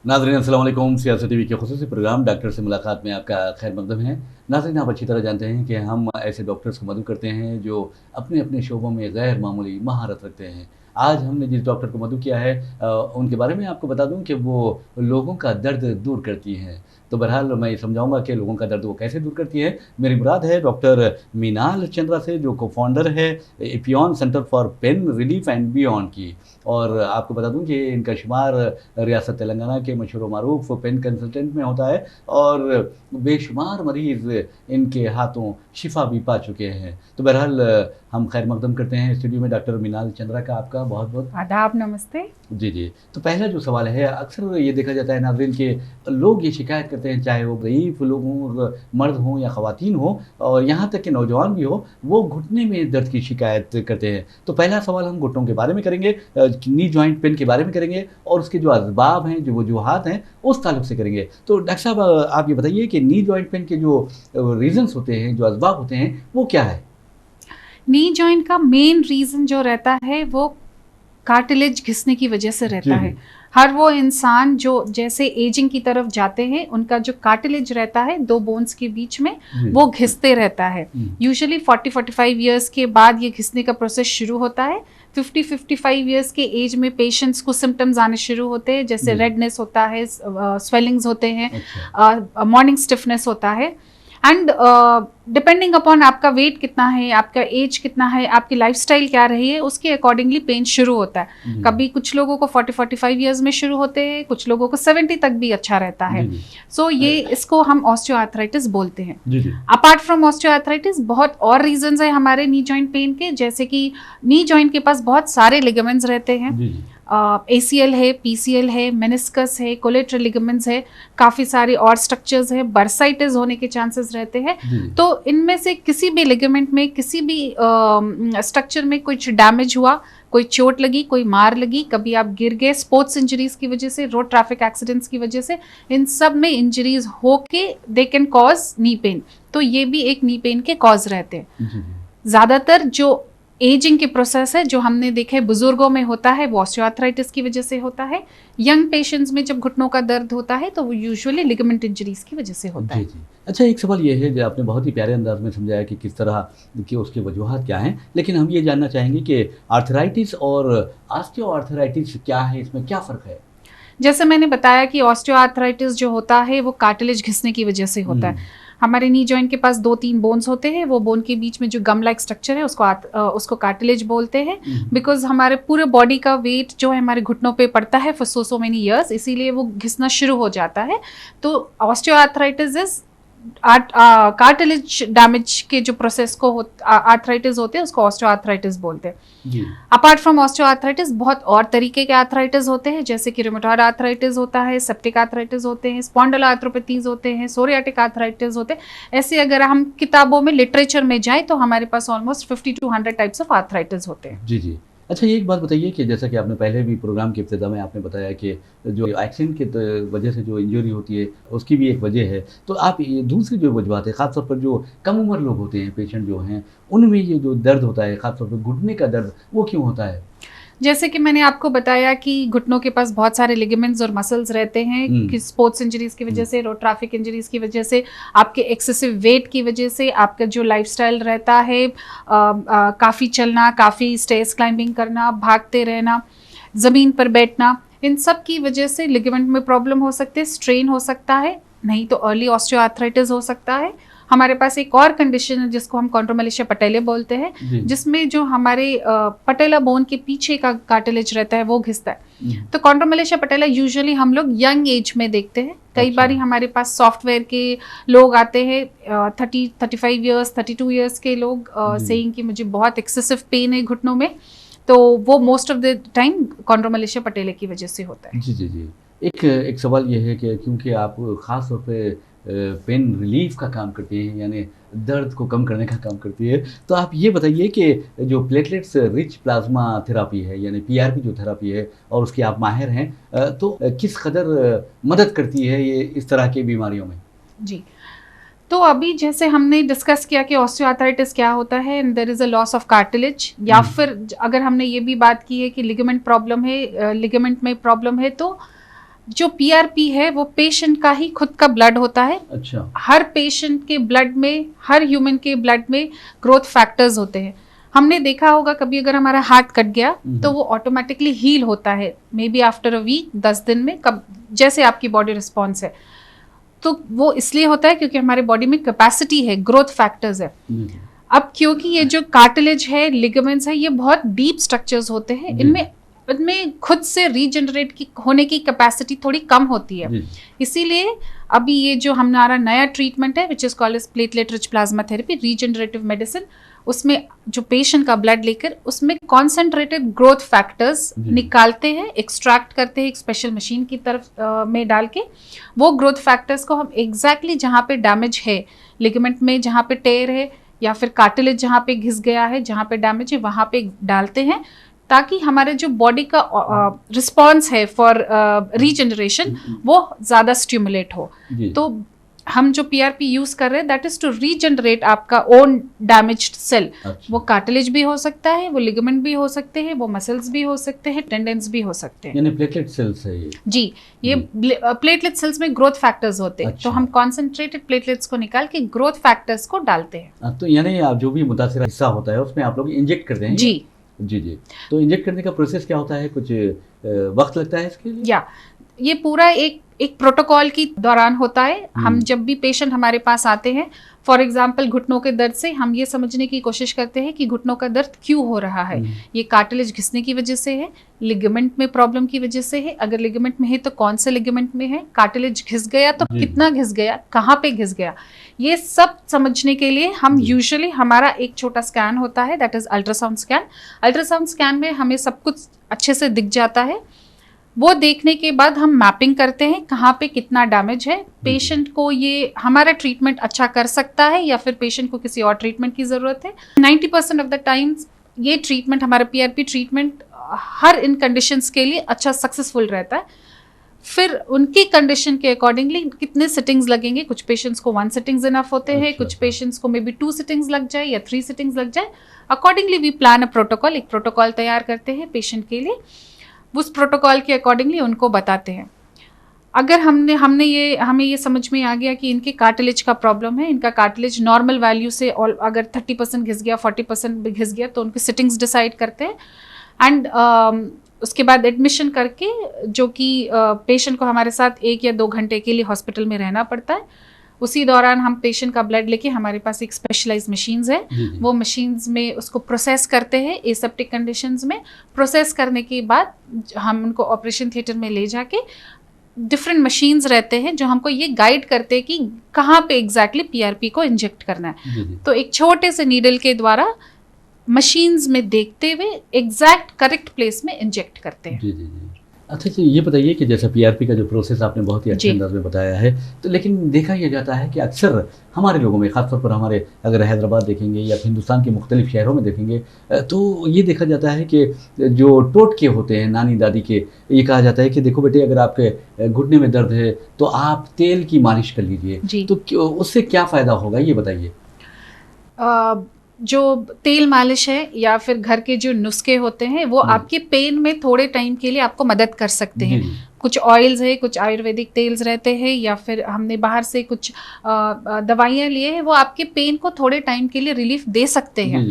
नाज़रीन अस्सलाम वालेकुम। सियासत टीवी के खुसूसी प्रोग्राम डॉक्टर से मुलाकात में आपका खैर मकदम है। नाज़रीन, आप अच्छी तरह जानते हैं कि हम ऐसे डॉक्टर्स को मदऊ करते हैं जो अपने अपने शोबों में गैर मामूली महारत रखते हैं। आज हमने जिस डॉक्टर को मदऊ किया है उनके बारे में आपको बता दूं कि वो लोगों का दर्द दूर करती हैं। तो बहरहाल मैं ये समझाऊंगा कि लोगों का दर्द वो कैसे दूर करती है। मेरी मुराद है डॉक्टर मीनाल चंद्रा से, जो को फाउंडर है APN centre for pain relief and beyond की। और आपको बता दूं कि इनका शुमार रियासत तेलंगाना के मशहूर मारूफ पेन कंसल्टेंट में होता है और बेशुमार मरीज़ इनके हाथों शिफा भी पा चुके हैं। तो बहरहाल हम खैर मकदम करते हैं स्टूडियो में डॉक्टर मीनाल चंद्रा का आपका बहुत बहुत आदाब, नमस्ते। जी। तो पहला जो सवाल है, अक्सर ये देखा जाता है नाज़रीन कि लोग ये शिकायत करते हैं, चाहे वो ज़ईफ़ लोग हों, मर्द हों या ख़वातीन हों और यहाँ तक कि नौजवान भी हो, वो घुटने में दर्द की शिकायत करते हैं। तो पहला सवाल हम घुटनों के बारे में करेंगे, नी जॉइंट पेन के बारे में करेंगे और उसके जो असबाब हैं, जो वजूहात हैं, उस ताल्लुक से करेंगे। तो डॉक्टर साहब, आप ये बताइए कि नी जॉइंट पेन के जो रीज़न्स होते हैं, जो असबाब होते हैं, वो क्या है? नी जॉइंट का मेन रीजन जो रहता है वो कार्टिलेज घिसने की वजह से रहता है। हर वो इंसान जो जैसे एजिंग की तरफ जाते हैं, उनका जो कार्टिलेज रहता है दो बोन्स के बीच में, वो घिसते रहता है। यूजुअली 40-45 ईयर्स के बाद ये घिसने का प्रोसेस शुरू होता है। 50-55 ईयर्स के एज में पेशेंट्स को सिम्टम्स आने शुरू होते हैं, जैसे रेडनेस होता है, स्वेलिंग्स होते हैं, मॉर्निंग स्टिफनेस होता है। एंड डिपेंडिंग अपॉन आपका वेट कितना है, आपका एज कितना है, आपकी लाइफस्टाइल क्या रही है, उसके अकॉर्डिंगली पेन शुरू होता है। कभी कुछ लोगों को 40-45 ईयर्स में शुरू होते हैं, कुछ लोगों को 70 तक भी अच्छा रहता है। सो ये इसको हम ऑस्टियोआर्थराइटिस बोलते हैं। अपार्ट फ्रॉम ऑस्टियोआर्थराइटिस बहुत और रीजंस है हमारे नी जॉइंट पेन के, जैसे कि नी जॉइंट के पास बहुत सारे लिगामेंट्स रहते हैं। ACL है, PCL है, मेनिस्कस है, कोलेटरल लिगामेंट्स है, काफ़ी सारे और स्ट्रक्चर्स है, बर्साइटिस होने के चांसेस रहते हैं। तो इनमें से किसी भी लिगामेंट में, किसी भी स्ट्रक्चर में कुछ डैमेज हुआ, कोई चोट लगी, कोई मार लगी, कभी आप गिर गए स्पोर्ट्स इंजरीज की वजह से, रोड ट्रैफिक एक्सीडेंट्स की वजह से, इन सब में इंजरीज होके they can cause knee pain. तो ये भी एक नी पेन के कॉज रहते हैं। ज़्यादातर जो एजिंग के प्रोसेस है जो हमने देखे बुजुर्गों में होता है, वो ऑस्टियोआर्थराइटिस की वजह से होता है। यंग पेशेंट्स में जब घुटनों का दर्द होता है तो वो यूजुअली लिगामेंट इंजरीज की वजह से होता है। अच्छा, एक सवाल ये है जो आपने बहुत ही प्यारे अंदाज में समझाया कि किस तरह कि उसके वजूहात क्या हैं, लेकिन हम ये जानना चाहेंगे कि आर्थराइटिस और ऑस्टियोआर्थराइटिस क्या है, इसमें क्या फ़र्क है? जैसे मैंने बताया कि ऑस्टियोआर्थराइटिस जो होता है वो कार्टिलेज घिसने की वजह से होता है। हमारे नी जॉइंट के पास 2-3 बोन्स होते हैं, वो बोन के बीच में जो गम लाइक स्ट्रक्चर है उसको कार्टिलेज बोलते हैं। बिकॉज हमारे पूरे बॉडी का वेट जो है हमारे घुटनों पे पड़ता है फॉर सो मेनी ईयर्स, इसीलिए वो घिसना शुरू हो जाता है। तो ऑस्टियोआर्थराइटिस इज कार्टिलेज डैमेज के जो प्रोसेस को आर्थराइटिस होते हैं उसको ऑस्टियोआर्थराइटिस बोलते हैं। अपार्ट फ्रॉम ऑस्टियोआर्थराइटिस बहुत और तरीके के आर्थराइटिस होते हैं, जैसे कि रूमेटॉइड आर्थराइटिस होता है, सेप्टिक आर्थराइटिस होते हैं, स्पॉन्डिलोआर्थरोपैथीज होते हैं, सोरियाटिक आर्थराइटिस होते हैं। ऐसे अगर हम किताबों में लिटरेचर में जाएं तो हमारे पास almost 50 to 100 types of arthritis होते हैं। जी। अच्छा, ये एक बात बताइए कि जैसा कि आपने पहले भी प्रोग्राम के इब्तिदा में आपने बताया कि जो एक्सीडेंट की वजह से जो इंजरी होती है उसकी भी एक वजह है। तो आप ये दूसरी जो वजूहत है, ख़ासतौर पर जो कम उम्र लोग होते हैं, पेशेंट जो हैं, उनमें ये जो दर्द होता है, ख़ासतौर पर घुटने का दर्द, वो क्यों होता है? जैसे कि मैंने आपको बताया कि घुटनों के पास बहुत सारे लिगामेंट्स और मसल्स रहते हैं कि स्पोर्ट्स इंजरीज की वजह से, रोड ट्रैफिक इंजरीज की वजह से, आपके एक्सेसिव वेट की वजह से, आपका जो लाइफस्टाइल रहता है, काफ़ी चलना, काफ़ी स्टेयर्स क्लाइंबिंग करना, भागते रहना, ज़मीन पर बैठना, इन सब की वजह से लिगामेंट में प्रॉब्लम हो सकते हैं, स्ट्रेन हो सकता है, नहीं तो अर्ली ऑस्टियोआर्थराइटिस हो सकता है। हमारे पास एक और कंडीशन है जिसको हम कॉन्ड्रोमेलेशिया पटेले बोलते हैं, जिसमें जो हमारे पटेला बोन के पीछे का कार्टिलेज रहता है वो घिसता है। तो कॉन्ड्रोमेलेशिया पटेला यूजुअली हम लोग यंग एज में देखते हैं। कई बार हमारे पास सॉफ्टवेयर के लोग आते हैं 30-35 ईयर्स 32 ईयर्स के लोग सेइंग कि मुझे बहुत एक्सेसिव पेन है घुटनों में, तो वो मोस्ट ऑफ द टाइम कॉन्ड्रोमेलेशिया पटेले की वजह से होता है। जी। एक सवाल ये है कि क्योंकि आप ख़ास तौर पे पेन रिलीफ का काम करती हैं, यानी दर्द को कम करने का काम करती है, तो आप ये बताइए कि जो प्लेटलेट्स रिच प्लाज्मा थेरापी है, यानी PRP जो थेरापी है और उसकी आप माहिर हैं, तो किस कदर मदद करती है ये इस तरह की बीमारियों में? जी, तो अभी जैसे हमने डिस्कस किया कि ऑस्टियोआर्थराइटिस क्या होता है and there is a loss of cartilage, या फिर अगर हमने ये भी बात की है कि लिगामेंट प्रॉब्लम है, लिगामेंट में प्रॉब्लम है, तो जो पीआरपी है वो पेशेंट का ही खुद का ब्लड होता है। अच्छा। हर पेशेंट के ब्लड में, हर ह्यूमन के ब्लड में ग्रोथ फैक्टर्स होते हैं। हमने देखा होगा कभी अगर हमारा हार्ट कट गया तो वो ऑटोमेटिकली हील होता है, maybe after a week, 10 दिन में, कब जैसे आपकी बॉडी रिस्पॉन्स है। तो वो इसलिए होता है क्योंकि हमारे बॉडी में कैपेसिटी है, ग्रोथ फैक्टर्स है। अब क्योंकि ये जो कार्टिलेज है, लिगामेंट्स है, ये बहुत डीप स्ट्रक्चर्स होते हैं, इनमें खुद से रीजनरेट होने की कैपेसिटी थोड़ी कम होती है। इसीलिए अभी ये जो हमारा नया ट्रीटमेंट है which is called as platelet rich plasma therapy, regenerative medicine, उसमें जो पेशेंट का ब्लड लेकर उसमें कॉन्सेंट्रेटेड ग्रोथ फैक्टर्स निकालते हैं, एक्सट्रैक्ट करते हैं एक स्पेशल मशीन की तरफ में डाल के। वो ग्रोथ फैक्टर्स को हम एग्जैक्टली जहाँ पे डैमेज है, लिगामेंट में जहाँ पे टेयर है या फिर कार्टिलेज जहाँ पे घिस गया है, जहाँ पे डैमेज है, वहाँ पे डालते हैं ताकि हमारे जो बॉडी का रिस्पॉन्स है फॉर रीजनरेशन वो ज़्यादा स्टिमुलेट हो। तो हम जो पीआरपी यूज कर रहे हैं दैट इज टू रीजनरेट आपका ओन डैमेज्ड सेल। वो कार्टिलेज भी हो सकता है, वो लिगामेंट भी हो सकते हैं, वो मसल्स भी हो सकते हैं, टेंडेंस भी हो सकते हैं। यानी प्लेटलेट सेल्स है ये? जी, ये प्लेटलेट सेल्स में ग्रोथ फैक्टर्स होते हैं। अच्छा। तो हम कॉन्सेंट्रेटेड प्लेटलेट्स को निकाल के ग्रोथ फैक्टर्स को डालते हैं। तो यानी आप जो भी मुतासिर हिस्सा होता है उसमें आप लोग इंजेक्ट करते हैं? जी जी। तो इंजेक्ट करने का प्रोसेस क्या होता है, कुछ वक्त लगता है इसके लिए? या ये पूरा एक प्रोटोकॉल की दौरान होता है। हम जब भी पेशेंट हमारे पास आते हैं, फॉर एग्जांपल घुटनों के दर्द से, हम ये समझने की कोशिश करते हैं कि घुटनों का दर्द क्यों हो रहा है। ये कार्टिलेज घिसने की वजह से है, लिगामेंट में प्रॉब्लम की वजह से है, अगर लिगामेंट में है तो कौन से लिगामेंट में है, कार्टिलेज घिस गया तो कितना घिस गया, कहाँ पे घिस गया, ये सब समझने के लिए हम यूजुअली हमारा एक छोटा स्कैन होता है that is ultrasound scan. Ultrasound scan में हमें सब कुछ अच्छे से दिख जाता है। वो देखने के बाद हम मैपिंग करते हैं कहाँ पे कितना डैमेज है, पेशेंट को ये हमारा ट्रीटमेंट अच्छा कर सकता है या फिर पेशेंट को किसी और ट्रीटमेंट की ज़रूरत है। 90% ऑफ द टाइम्स ये ट्रीटमेंट, हमारा पीआरपी ट्रीटमेंट हर इन कंडीशंस के लिए अच्छा सक्सेसफुल रहता है। फिर उनकी कंडीशन के अकॉर्डिंगली कितने सिटिंग्स लगेंगे, कुछ पेशेंट्स को 1 सिटिंग्स इनफ होते हैं, कुछ पेशेंट्स को मे बी 2 सिटिंग्स लग जाए या 3 सिटिंग्स लग जाए। Accordingly we plan a protocol, एक प्रोटोकॉल तैयार करते हैं पेशेंट के लिए, उस प्रोटोकॉल के अकॉर्डिंगली उनको बताते हैं। अगर हमें ये समझ में आ गया कि इनके कार्टिलेज का प्रॉब्लम है, इनका कार्टिलेज नॉर्मल वैल्यू से अगर 30% घिस गया, 40% घिस गया, तो उनके सिटिंग्स डिसाइड करते हैं। एंड उसके बाद एडमिशन करके, जो कि पेशेंट को हमारे साथ 1 या 2 घंटे के लिए हॉस्पिटल में रहना पड़ता है। उसी दौरान हम पेशेंट का ब्लड लेके, हमारे पास एक स्पेशलाइज्ड मशीन्स है, वो मशीन्स में उसको प्रोसेस करते हैं एसेप्टिक कंडीशंस में। प्रोसेस करने के बाद हम उनको ऑपरेशन थिएटर में ले जाके, डिफरेंट मशीन्स रहते हैं जो हमको ये गाइड करते हैं कि कहाँ पे एग्जैक्टली पीआरपी को इंजेक्ट करना है। तो एक छोटे से नीडल के द्वारा मशीन्स में देखते हुए एग्जैक्ट करेक्ट प्लेस में इंजेक्ट करते हैं। अच्छा जी, ये बताइए कि जैसा पीआरपी का जो प्रोसेस आपने बहुत ही अच्छे अंदाज में बताया है, तो लेकिन देखा यह जाता है कि अक्सर हमारे लोगों में, ख़ासतौर पर हमारे अगर हैदराबाद देखेंगे या हिंदुस्तान के मुख्तलिफ शहरों में देखेंगे, तो ये देखा जाता है कि जो टोटके होते हैं नानी दादी के, ये कहा जाता है कि देखो बेटे, अगर आपके घुटने में दर्द है तो आप तेल की मालिश कर लीजिए, तो उससे क्या फ़ायदा होगा, ये बताइए। जो तेल मालिश है या फिर घर के जो नुस्खे होते हैं वो आपके पेन में थोड़े टाइम के लिए आपको मदद कर सकते हैं। कुछ ऑयल्स है, कुछ आयुर्वेदिक तेल्स रहते हैं, या फिर हमने बाहर से कुछ दवाइयाँ लिए हैं, वो आपके पेन को थोड़े टाइम के लिए रिलीफ दे सकते हैं।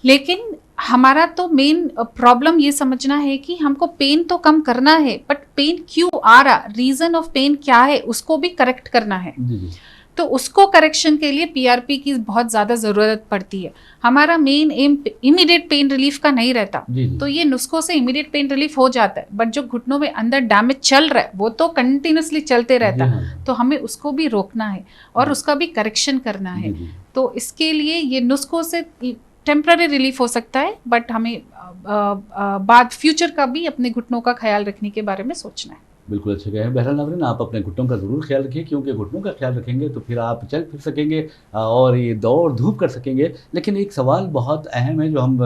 लेकिन हमारा तो मेन प्रॉब्लम ये समझना है कि हमको पेन तो कम करना है, बट पेन क्यों आ रहा, रीजन ऑफ पेन क्या है, उसको भी करेक्ट करना है। तो उसको करेक्शन के लिए पीआरपी की बहुत ज़्यादा ज़रूरत पड़ती है। हमारा main M immediate pain relief का नहीं रहता, तो ये नुस्खों से इमीडिएट पेन रिलीफ हो जाता है, बट जो घुटनों में अंदर डैमेज चल रहा है वो तो कंटिन्यूसली चलते रहता है, तो हमें उसको भी रोकना है और उसका भी करेक्शन करना है। तो इसके लिए ये नुस्खों से टेम्पररी रिलीफ हो सकता है, बट हमें बाद फ्यूचर का भी अपने घुटनों का ख्याल रखने के बारे में सोचना है। बिल्कुल अच्छे कहे। बहरहाल नाज़रीन, आप अपने घुटनों का ज़रूर ख्याल रखिए, क्योंकि घुटनों का ख्याल रखेंगे तो फिर आप चल फिर सकेंगे और ये दौड़ धूप कर सकेंगे। लेकिन एक सवाल बहुत अहम है जो हम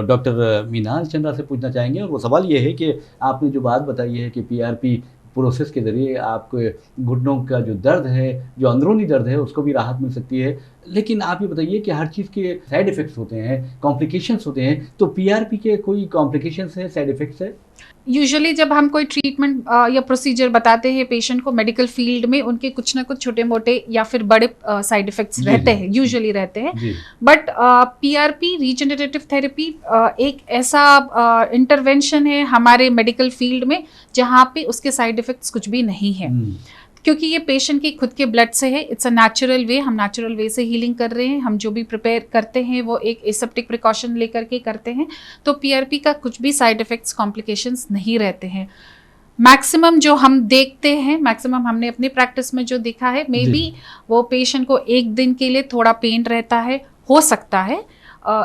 डॉक्टर मीनाल चंद्रा से पूछना चाहेंगे, और वो सवाल ये है कि आपने जो बात बताई है कि पीआरपी प्रोसेस के ज़रिए आपको घुटनों का जो दर्द है, जो अंदरूनी दर्द है, उसको भी राहत मिल सकती है। लेकिन आप ये बताइए कि हर चीज़ के साइड इफ़ेक्ट्स होते हैं, कॉम्प्लिकेशंस होते हैं, तो पीआरपी के कोई कॉम्प्लिकेशंस है, साइड इफ़ेक्ट्स है? यूजुअली जब हम कोई ट्रीटमेंट या प्रोसीजर बताते हैं पेशेंट को मेडिकल फील्ड में, उनके कुछ ना कुछ छोटे मोटे या फिर बड़े साइड इफेक्ट्स रहते हैं, यूजुअली रहते हैं। बट पीआरपी रीजनरेटिव थेरेपी एक ऐसा इंटरवेंशन है हमारे मेडिकल फील्ड में जहाँ पे उसके साइड इफेक्ट्स कुछ भी नहीं है, क्योंकि ये पेशेंट के खुद के ब्लड से है। इट्स अ नेचुरल वे, हम नेचुरल वे से हीलिंग कर रहे हैं। हम जो भी प्रिपेयर करते हैं वो एक एसेप्टिक प्रिकॉशन लेकर के करते हैं, तो पीआरपी का कुछ भी साइड इफेक्ट्स कॉम्प्लिकेशंस नहीं रहते हैं। मैक्सिमम जो हम देखते हैं, मैक्सिमम हमने अपनी प्रैक्टिस में जो देखा है, मे बी वो पेशेंट को एक दिन के लिए थोड़ा पेन रहता है, हो सकता है।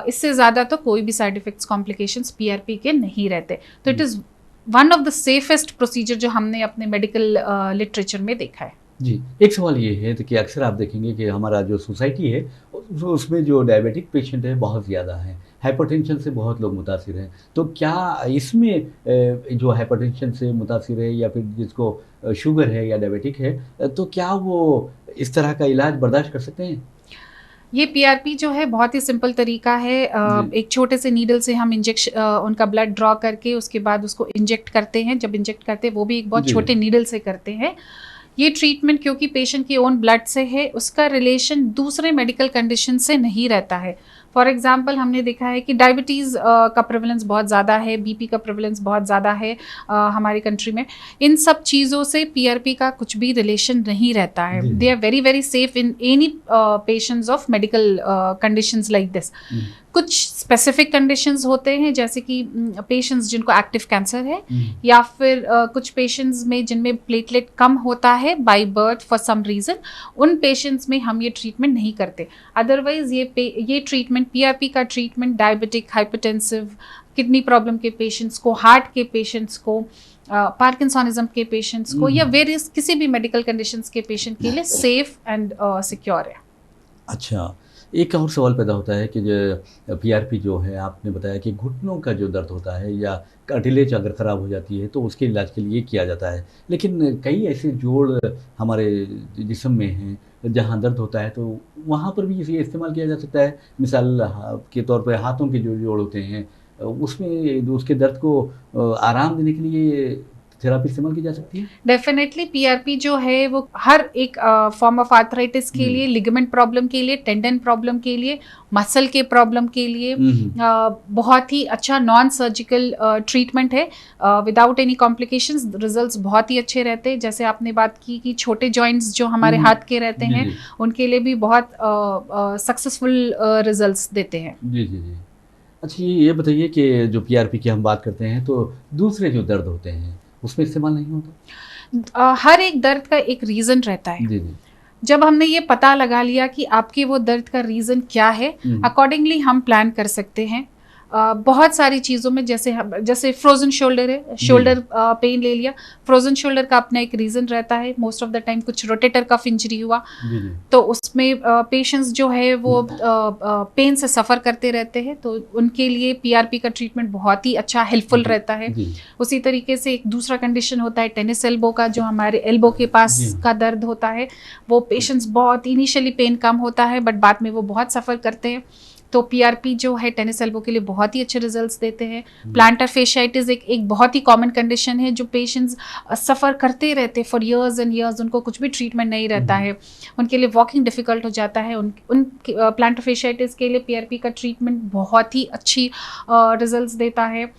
इससे ज़्यादा तो कोई भी साइड इफेक्ट्स कॉम्प्लिकेशंस पीआरपी के नहीं रहते। तो it is one of the safest procedure जो हमने अपने मेडिकल लिटरेचर में देखा है। जी, एक सवाल ये है तो कि अक्सर आप देखेंगे कि हमारा जो सोसाइटी है उसमें जो डायबिटिक पेशेंट है बहुत ज़्यादा है, हाइपरटेंशन से बहुत लोग मुतासिर हैं। तो क्या इसमें जो हाइपरटेंशन से मुतासिर है या फिर जिसको शुगर है या डायबिटिक है, तो क्या वो इस तरह का इलाज बर्दाश्त कर सकते हैं? ये पीआरपी जो है बहुत ही सिंपल तरीका है। एक छोटे से नीडल से हम उनका ब्लड ड्रॉ करके उसके बाद उसको इंजेक्ट करते हैं। जब इंजेक्ट करते हैं वो भी एक बहुत छोटे नीडल से करते हैं। ये ट्रीटमेंट क्योंकि पेशेंट के ओन ब्लड से है, उसका रिलेशन दूसरे मेडिकल कंडीशन से नहीं रहता है। फॉर एग्जाम्पल हमने देखा है कि डायबिटीज़ का प्रेवलेंस बहुत ज़्यादा है, बीपी का प्रेवलेंस बहुत ज़्यादा है हमारी कंट्री में। इन सब चीज़ों से पीआरपी का कुछ भी रिलेशन नहीं रहता है। They are very very safe in any patients of medical conditions like this. कुछ स्पेसिफिक कंडीशंस होते हैं, जैसे कि पेशेंट्स जिनको एक्टिव कैंसर है, या फिर कुछ पेशेंट्स में जिनमें प्लेटलेट कम होता है by birth for some reason, उन पेशेंट्स में हम ये ट्रीटमेंट नहीं करते। अदरवाइज ये ट्रीटमेंट, पीआरपी का treatment diabetic, hypertensive, kidney problem के पेशेंट्स को, हार्ट के पेशेंट्स को, पार्किंसोनिज्म के पेशेंट्स को, या वेरियस किसी भी मेडिकल कंडीशंस के पेशेंट के लिए सेफ एंड सिक्योर है। अच्छा, एक और सवाल पैदा होता है कि जो पीआरपी जो है, आपने बताया कि घुटनों का जो दर्द होता है या कार्टिलेज अगर ख़राब हो जाती है तो उसके इलाज के लिए किया जाता है। लेकिन कई ऐसे जोड़ हमारे जिस्म में हैं जहाँ दर्द होता है, तो वहाँ पर भी इसे इस्तेमाल किया जा सकता है। मिसाल के तौर पे हाथों के जो जोड़ होते हैं उसमें उसके दर्द को आराम देने के लिए थेरेपी इस्तेमाल की जा सकती है? डेफिनेटली पीआरपी जो है वो हर एक फॉर्म ऑफ आर्थराइटिस के लिए, लिगामेंट प्रॉब्लम के लिए, टेंडन प्रॉब्लम के लिए, मसल के प्रॉब्लम के लिए बहुत ही अच्छा नॉन सर्जिकल ट्रीटमेंट है। विदाउट एनी कॉम्प्लिकेशंस रिजल्ट्स बहुत ही अच्छे रहते हैं। जैसे आपने बात की कि छोटे जॉइंट्स जो हमारे हाथ के रहते हैं उनके लिए भी बहुत सक्सेसफुल रिजल्ट्स देते हैं। जी जी जी। अच्छा, ये बताइए कि जो पीआरपी की हम बात करते हैं तो दूसरे जो दर्द होते हैं उसमें इस्तेमाल नहीं होता? हर एक दर्द का एक रीज़न रहता है। जी जी। जब हमने ये पता लगा लिया कि आपके वो दर्द का रीज़न क्या है, अकॉर्डिंगली हम प्लान कर सकते हैं। बहुत सारी चीज़ों में, जैसे फ्रोजन शोल्डर है, शोल्डर पेन ले लिया, फ्रोजन शोल्डर का अपना एक रीज़न रहता है। मोस्ट ऑफ द टाइम कुछ रोटेटर कफ इंजरी हुआ तो उसमें पेशेंट्स जो है वो पेन से सफ़र करते रहते हैं, तो उनके लिए पीआरपी का ट्रीटमेंट बहुत ही अच्छा हेल्पफुल रहता है। उसी तरीके से एक दूसरा कंडीशन होता है टेनिस एल्बो का, जो हमारे एल्बो के पास का दर्द होता है। वो पेशेंट्स बहुत इनिशियली पेन कम होता है बट बाद में वो बहुत सफ़र करते हैं, तो पीआरपी जो है टेनिस एल्बो के लिए बहुत ही अच्छे रिजल्ट्स देते हैं। प्लांटर फेशियाइटिस एक बहुत ही कॉमन कंडीशन है जो पेशेंट्स सफ़र करते रहते हैं फॉर इयर्स एंड इयर्स, उनको कुछ भी ट्रीटमेंट नहीं रहता है, उनके लिए वॉकिंग डिफ़िकल्ट हो जाता है। उन प्लांटर फेशियाइटिस के लिए पीआरपी का ट्रीटमेंट बहुत ही अच्छी रिजल्ट्स देता है।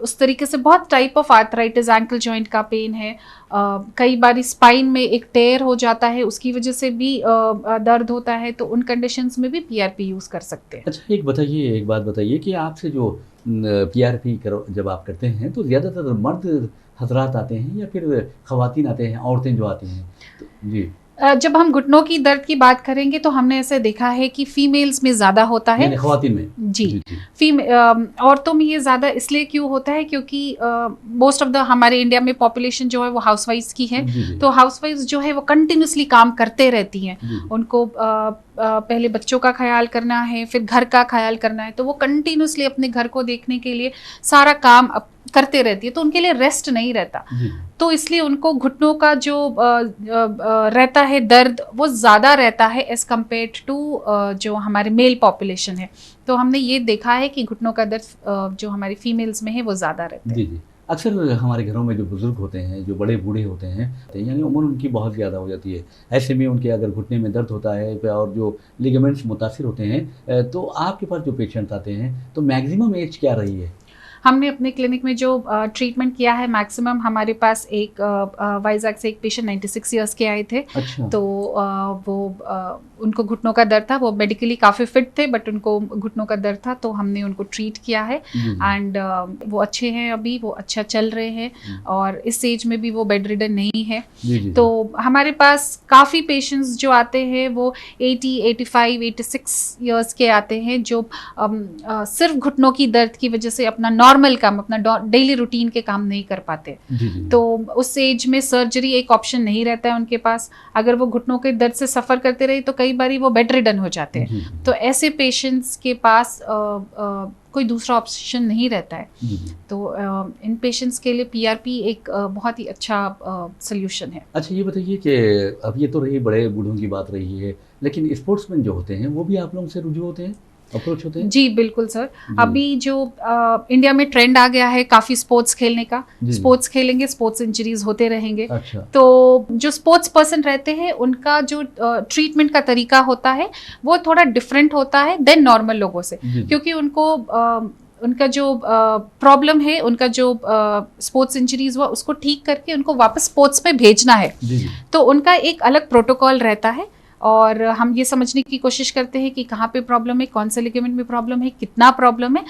उस तरीके से बहुत type of arthritis, ankle joint का पेन है, कई बार स्पाइन में एक टेयर हो जाता है, उसकी वजह से भी दर्द होता है, तो उन कंडीशंस में भी पीआरपी यूज़ कर सकते हैं। अच्छा, एक बात बताइए कि आपसे जो पीआरपी जब आप करते हैं तो ज़्यादातर मर्द हजरात आते हैं या फिर ख़वातीन आते हैं, औरतें जो आती हैं? तो जी, जब हम घुटनों की दर्द की बात करेंगे तो हमने ऐसे देखा है कि फीमेल्स में ज़्यादा होता है, ख़वातीन में। जी। औरतों में ये ज़्यादा इसलिए क्यों होता है क्योंकि मोस्ट ऑफ द हमारे इंडिया में पॉपुलेशन जो है वो हाउसवाइफ्स की है, तो हाउसवाइफ्स जो है वो कंटिन्यूसली काम करते रहती हैं। उनको पहले बच्चों का ख्याल करना है, फिर घर का ख्याल करना है, तो वो कंटिन्यूसली अपने घर को देखने के लिए सारा काम करते रहती है, तो उनके लिए रेस्ट नहीं रहता। तो इसलिए उनको घुटनों का जो रहता है दर्द वो ज़्यादा रहता है एज़ कम्पेयर टू जो हमारे मेल पॉपुलेशन है। तो हमने ये देखा है कि घुटनों का दर्द जो हमारी फीमेल्स में है वो ज़्यादा रहता है। जी जी। अक्सर हमारे घरों में जो बुज़ुर्ग होते हैं, जो बड़े बूढ़े होते हैं, यानी उम्र उनकी बहुत ज़्यादा हो जाती है। ऐसे में उनके अगर घुटने में दर्द होता है और जो लिगामेंट्स मुतासिर होते हैं तो आपके पास जो पेशेंट्स आते हैं, तो मैक्सिमम एज क्या रही है? हमने अपने क्लिनिक में जो ट्रीटमेंट किया है, मैक्सिमम हमारे पास एक वाइज़ाग से एक पेशेंट 96 इयर्स के आए थे। अच्छा। तो वो उनको घुटनों का दर्द था, वो मेडिकली काफ़ी फिट थे बट उनको घुटनों का दर्द था, तो हमने उनको ट्रीट किया है एंड वो अच्छे हैं, अभी वो अच्छा चल रहे हैं और इस एज में भी वो बेड रिडन नहीं है। तो हमारे पास काफ़ी पेशेंट्स जो आते हैं वो 80, 85, 86 इयर्स के आते हैं जो सिर्फ घुटनों की दर्द की वजह से अपना नॉर्मल काम, अपना डेली रूटीन के काम नहीं कर पाते। तो उस एज में सर्जरी एक ऑप्शन नहीं रहता है उनके पास। अगर वो घुटनों के दर्द से सफ़र करते रहे तो कई बार वो बेड रिडन हो जाते हैं। तो ऐसे पेशेंट्स के पास कोई दूसरा ऑप्शन नहीं रहता है। तो इन पेशेंट्स के लिए पीआरपी एक बहुत ही अच्छा सल्यूशन है। अच्छा, ये बताइए कि अब ये तो रही बड़े बूढ़ों की बात रही है, लेकिन स्पोर्ट्समैन जो होते हैं वो भी आप लोगों से रुजू होते हैं, अप्रोच होते हैं? जी बिल्कुल सर। अभी जो इंडिया में ट्रेंड आ गया है काफ़ी स्पोर्ट्स खेलने का, स्पोर्ट्स खेलेंगे, स्पोर्ट्स इंजरीज होते रहेंगे। अच्छा। तो जो स्पोर्ट्स पर्सन रहते हैं उनका जो ट्रीटमेंट का तरीका होता है वो थोड़ा डिफरेंट होता है देन नॉर्मल लोगों से, क्योंकि उनको उनका जो प्रॉब्लम है, उनका जो स्पोर्ट्स इंजरीज हुआ उसको ठीक करके उनको वापस स्पोर्ट्स में भेजना है। तो उनका एक अलग प्रोटोकॉल रहता है और हम ये समझने की कोशिश करते हैं कि कहाँ पे प्रॉब्लम है, कौन से लिगामेंट में प्रॉब्लम है, कितना प्रॉब्लम है।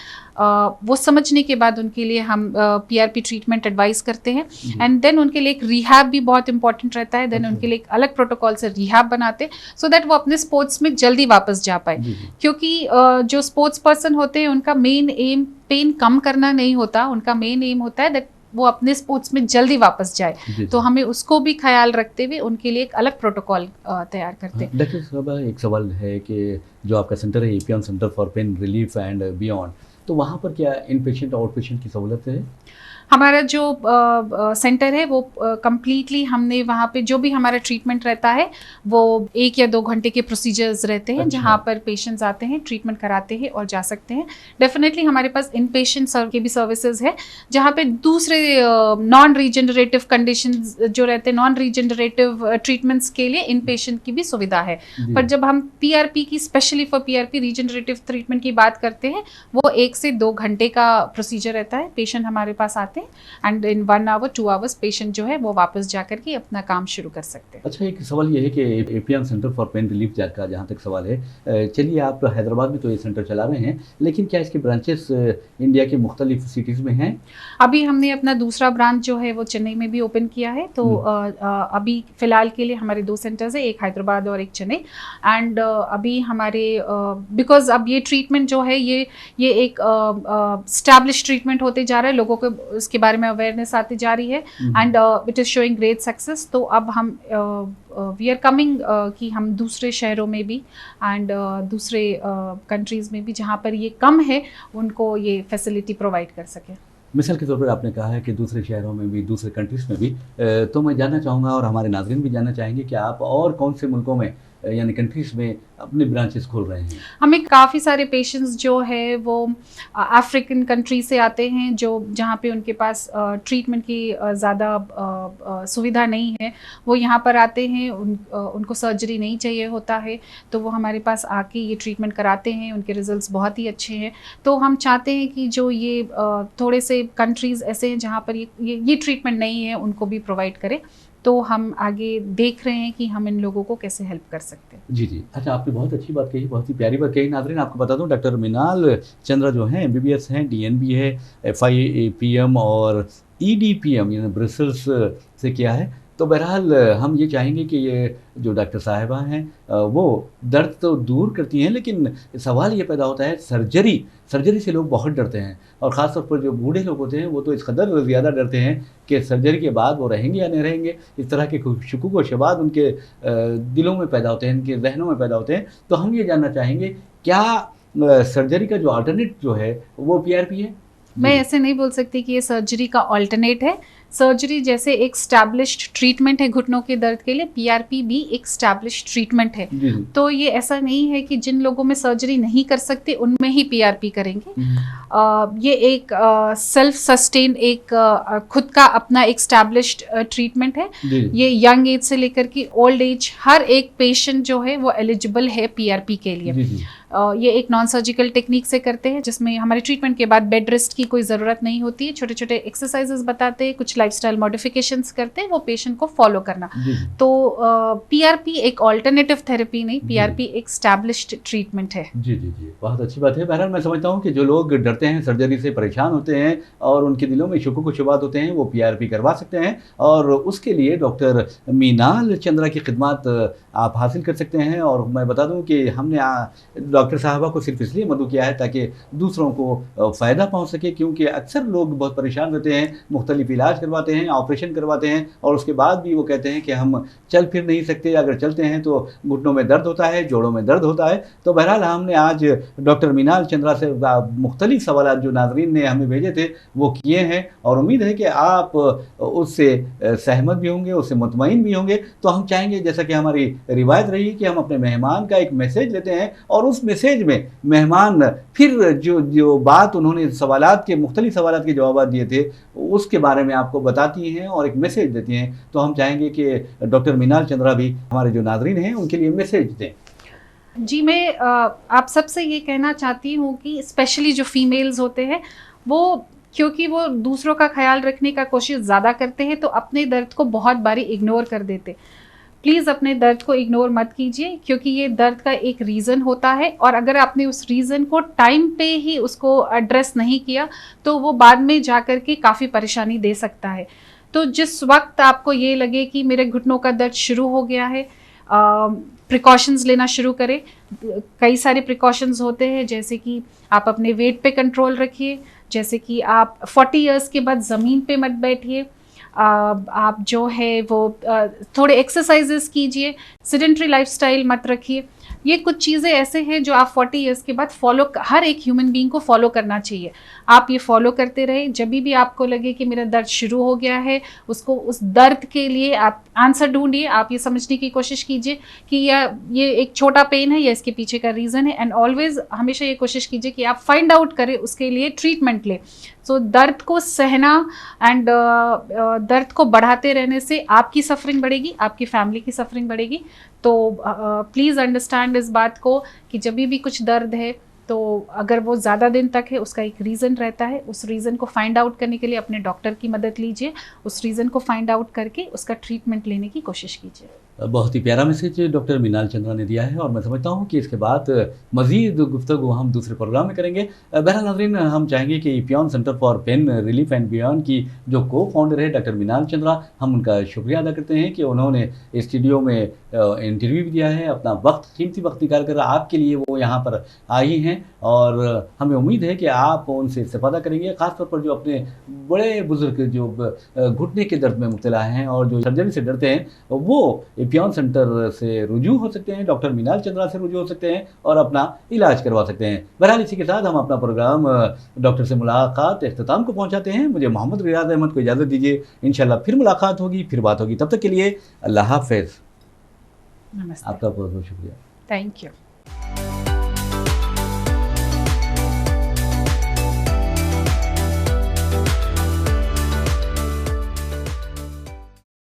वो समझने के बाद उनके लिए हम पीआरपी ट्रीटमेंट एडवाइस करते हैं एंड देन उनके लिए एक रिहैब भी बहुत इंपॉर्टेंट रहता है। देन उनके लिए एक अलग प्रोटोकॉल से रिहैब बनाते सो दैट वो अपने स्पोर्ट्स में जल्दी वापस जा पाए। क्योंकि जो स्पोर्ट्स पर्सन होते हैं उनका मेन एम पेन कम करना नहीं होता, उनका मेन एम होता है दैट वो अपने स्पोर्ट्स में जल्दी वापस जाए। तो हमें उसको भी ख्याल रखते हुए उनके लिए एक अलग प्रोटोकॉल तैयार करते हैं। डॉक्टर साहब, एक सवाल है कि जो आपका सेंटर है APM centre for pain relief and beyond, तो वहाँ पर क्या इन पेशेंट आउट पेशेंट की सहूलत है? हमारा जो सेंटर है वो कम्प्लीटली हमने वहाँ पे जो भी हमारा ट्रीटमेंट रहता है वो 1 या 2 घंटे के प्रोसीजर्स रहते हैं। अच्छा। जहाँ पर पेशेंट्स आते हैं, ट्रीटमेंट कराते हैं और जा सकते हैं। डेफिनेटली हमारे पास इन पेशेंट के भी सर्विसेज है जहाँ पे दूसरे नॉन रीजनरेटिव कंडीशंस जो रहते हैं, नॉन रीजनरेटिव ट्रीटमेंट्स के लिए इन पेशेंट की भी सुविधा है। पर जब हम पीआरपी की, specially for PRP regenerative treatment की बात करते हैं, वो 1 से 2 घंटे का प्रोसीजर रहता है। पेशेंट हमारे पास आते हैं and in 1 hour 2 hours patient जो है वो वापस जाकर के अपना काम शुरू कर सकते हैं। अच्छा, एक सवाल ये है कि APM centre for pain relief का जहाँ तक सवाल है, चलिए आप हैदराबाद में तो ये सेंटर चला रहे हैं, लेकिन क्या इसके ब्रांचेस इंडिया के मुख्तलिफ सिटीज़ में हैं? अभी हमने अपना दूसरा ब्रांच जो है वो चेन्नई में भी ओपन किया है। तो अभी फ़िलहाल के लिए हमारे 2 सेंटर्स हैं, एक हैदराबाद और एक चेन्नई। एंड अभी हमारे बिकॉज अब ये ट्रीटमेंट जो है ये एक स्टैब्लिश ट्रीटमेंट होते जा रहा है, लोगों को उसके बारे में अवेयरनेस आती जा रही है and it is showing great success. तो अब हम वी आर कमिंग कि हम दूसरे शहरों में भी एंड दूसरे कंट्रीज़ में भी जहाँ पर ये कम है उनको ये फैसिलिटी प्रोवाइड कर सकें। मिसाल के तौर पर आपने कहा है कि दूसरे शहरों में भी, दूसरे कंट्रीज़ में भी, तो मैं जानना चाहूँगा और हमारे नाज़रीन भी जानना चाहेंगे कि आप और कौन से मुल्कों में यानी कंट्रीज़ में अपने ब्रांचेस खोल रहे हैं? हमें काफ़ी सारे पेशेंट्स जो है वो अफ्रीकन कंट्री से आते हैं जो जहाँ पे उनके पास ट्रीटमेंट की ज़्यादा सुविधा नहीं है। वो यहाँ पर आते हैं, उनको सर्जरी नहीं चाहिए होता है, तो वो हमारे पास आके ये ट्रीटमेंट कराते हैं। उनके रिजल्ट्स बहुत ही अच्छे हैं। तो हम चाहते हैं कि जो ये थोड़े से कंट्रीज़ ऐसे हैं जहाँ पर ये ट्रीटमेंट नहीं है उनको भी प्रोवाइड करें। तो हम आगे देख रहे हैं कि हम इन लोगों को कैसे हेल्प कर सकते हैं। जी जी, अच्छा, आपने बहुत अच्छी बात कही, बहुत ही प्यारी बात कही। नाज़रीन, आपको बता दूं डॉक्टर मिनाल चंद्रा जो हैं एमबीबीएस हैं, डीएनबी है, एफआईपीएम और ईडीपीएम यानी ब्रसल्स से किया है। तो बहरहाल हम ये चाहेंगे कि ये जो डॉक्टर साहिबा हैं वो दर्द तो दूर करती हैं, लेकिन सवाल ये पैदा होता है सर्जरी से लोग बहुत डरते हैं और ख़ास तौर पर जो बूढ़े लोग होते हैं वो तो इस कदर ज़्यादा डरते हैं कि सर्जरी के बाद वो रहेंगे या नहीं रहेंगे। इस तरह के शुकूक व शबात उनके दिलों में पैदा होते हैं, उनके जहनों में पैदा होते हैं। तो हम ये जानना चाहेंगे क्या सर्जरी का जो अल्टरनेट जो है वो पीआरपी है? मैं ऐसे नहीं बोल सकती कि ये सर्जरी का ऑल्टरनेट है। सर्जरी जैसे एक स्टैब्लिश्ड ट्रीटमेंट है घुटनों के दर्द के लिए, पीआरपी भी एक स्टैब्लिश्ड ट्रीटमेंट है। तो ये ऐसा नहीं है कि जिन लोगों में सर्जरी नहीं कर सकते उनमें ही पीआरपी करेंगे। ये एक सेल्फ सस्टेन एक खुद का अपना एक स्टैब्लिश्ड ट्रीटमेंट है। जी ये यंग एज से लेकर के ओल्ड एज हर एक पेशेंट जो है वो एलिजिबल है पीआरपी के लिए। जी जी ये एक नॉन सर्जिकल टेक्निक से करते हैं जिसमें हमारे ट्रीटमेंट के बाद बेड रेस्ट की कोई ज़रूरत नहीं होती है। छोटे छोटे एक्सरसाइजेस बताते हैं, कुछ लाइफस्टाइल मॉडिफिकेशंस करते हैं, वो पेशेंट को फॉलो करना। जी तो पीआरपी एक ऑल्टरनेटिव थेरेपी नहीं, पीआरपी एक स्टैब्लिश्ड ट्रीटमेंट है। जी जी जी, बहुत अच्छी बात है। बहरहाल मैं समझता हूँ कि जो लोग डरते हैं, सर्जरी से परेशान होते हैं और उनके दिलों में शुक्र शुबात होते हैं, वो पीआरपी करवा सकते हैं और उसके लिए डॉक्टर मीनाल चंद्रा की खिदमत आप हासिल कर सकते हैं। और मैं बता दूं कि हमने डॉक्टर साहबा को सिर्फ इसलिए मदऊ किया है ताकि दूसरों को फ़ायदा पहुंच सके, क्योंकि अक्सर लोग बहुत परेशान रहते हैं, मुख्तलिफ इलाज करवाते हैं, ऑपरेशन करवाते हैं और उसके बाद भी वो कहते हैं कि हम चल फिर नहीं सकते, अगर चलते हैं तो घुटनों में दर्द होता है, जोड़ों में दर्द होता है। तो बहरहाल हमने आज डॉक्टर मीनाल चंद्रा से मुख्तलिफ सवाल जो नाजरीन ने हमें भेजे थे वो किए हैं और उम्मीद है कि आप उससे सहमत भी होंगे, उससे मुतमईन भी होंगे। तो हम चाहेंगे, जैसा कि हमारी रिवायत रही, कि हम अपने मेहमान का एक मैसेज लेते हैं और उस मैसेज में मेहमान फिर जो बात उन्होंने मुख्तलिफ सवालात के जवाब दिए थे उसके बारे में आपको बताती हैं और एक मैसेज देती हैं। तो हम चाहेंगे कि डॉक्टर मीनाल चंद्रा भी हमारे जो नाजरीन हैं उनके लिए मैसेज दें। जी, मैं आप सबसे ये कहना चाहती हूँ कि स्पेशली जो फीमेल्स होते हैं वो क्योंकि वो दूसरों का ख्याल रखने का कोशिश ज़्यादा करते हैं तो अपने दर्द को बहुत बारी इग्नोर कर देते। प्लीज़ अपने दर्द को इग्नोर मत कीजिए, क्योंकि ये दर्द का एक रीज़न होता है और अगर आपने उस रीज़न को टाइम पे ही उसको एड्रेस नहीं किया तो वो बाद में जा कर के काफ़ी परेशानी दे सकता है। तो जिस वक्त आपको ये लगे कि मेरे घुटनों का दर्द शुरू हो गया है, प्रिकॉशंस लेना शुरू करें। कई सारे प्रिकॉशंस होते हैं, जैसे कि आप अपने वेट पे कंट्रोल रखिए, जैसे कि आप 40 इयर्स के बाद ज़मीन पे मत बैठिए, आप जो है वो थोड़े एक्सरसाइजेस कीजिए, सेडेंटरी लाइफस्टाइल मत रखिए। ये कुछ चीज़ें ऐसे हैं जो आप 40 इयर्स के बाद हर एक ह्यूमन बीइंग को फॉलो करना चाहिए। आप ये फॉलो करते रहे, जब भी आपको लगे कि मेरा दर्द शुरू हो गया है, उस दर्द के लिए आप आंसर ढूंढिए। आप ये समझने की कोशिश कीजिए कि ये एक छोटा पेन है या इसके पीछे का रीज़न है, एंड ऑलवेज हमेशा ये कोशिश कीजिए कि आप फाइंड आउट करें, उसके लिए ट्रीटमेंट लें। सो दर्द को सहना एंड दर्द को बढ़ाते रहने से आपकी सफरिंग बढ़ेगी, आपकी फैमिली की सफरिंग बढ़ेगी। तो प्लीज़ अंडरस्टैंड इस बात को कि जब भी कुछ दर्द है तो अगर वो ज़्यादा दिन तक है उसका एक रीज़न रहता है। उस रीज़न को फाइंड आउट करने के लिए अपने डॉक्टर की मदद लीजिए, उस रीज़न को फाइंड आउट करके उसका ट्रीटमेंट लेने की कोशिश कीजिए। बहुत ही प्यारा मैसेज डॉक्टर मीनाल चंद्रा ने दिया है और मैं समझता हूँ कि इसके बाद मज़ीद गुफ्तगू हम दूसरे प्रोग्राम में करेंगे। बहरहाल नाज़रीन, हम चाहेंगे कि पियोन centre for pain relief and beyond की जो को फाउंडर है डॉक्टर मीनाल चंद्रा, हम उनका शुक्रिया अदा करते हैं कि उन्होंने स्टूडियो में इंटरव्यू भी दिया है, अपना कीमती वक्त निकाल कर आपके लिए वो यहाँ पर आई हैं और हमें उम्मीद है कि आप उनसे इस्तेफादा करेंगे। ख़ासतौर पर जो अपने बड़े बुजुर्ग जो घुटने के दर्द में मुब्तला हैं और जो सर्जरी से डरते हैं, वो पियोन सेंटर से रुजू हो सकते हैं, डॉक्टर मीनाल चंद्रा से रुजू हो सकते हैं और अपना इलाज करवा सकते हैं। बहरहाल इसी के साथ हम अपना प्रोग्राम डॉक्टर से मुलाकात इख्तिताम को पहुंचाते हैं। मुझे मोहम्मद रियाज अहमद को इजाज़त दीजिए, इंशाल्लाह फिर मुलाकात होगी, फिर बात होगी। तब तक के लिए अल्लाह हाफ़िज़। नमस्ते। आपका बहुत बहुत शुक्रिया। Thank you.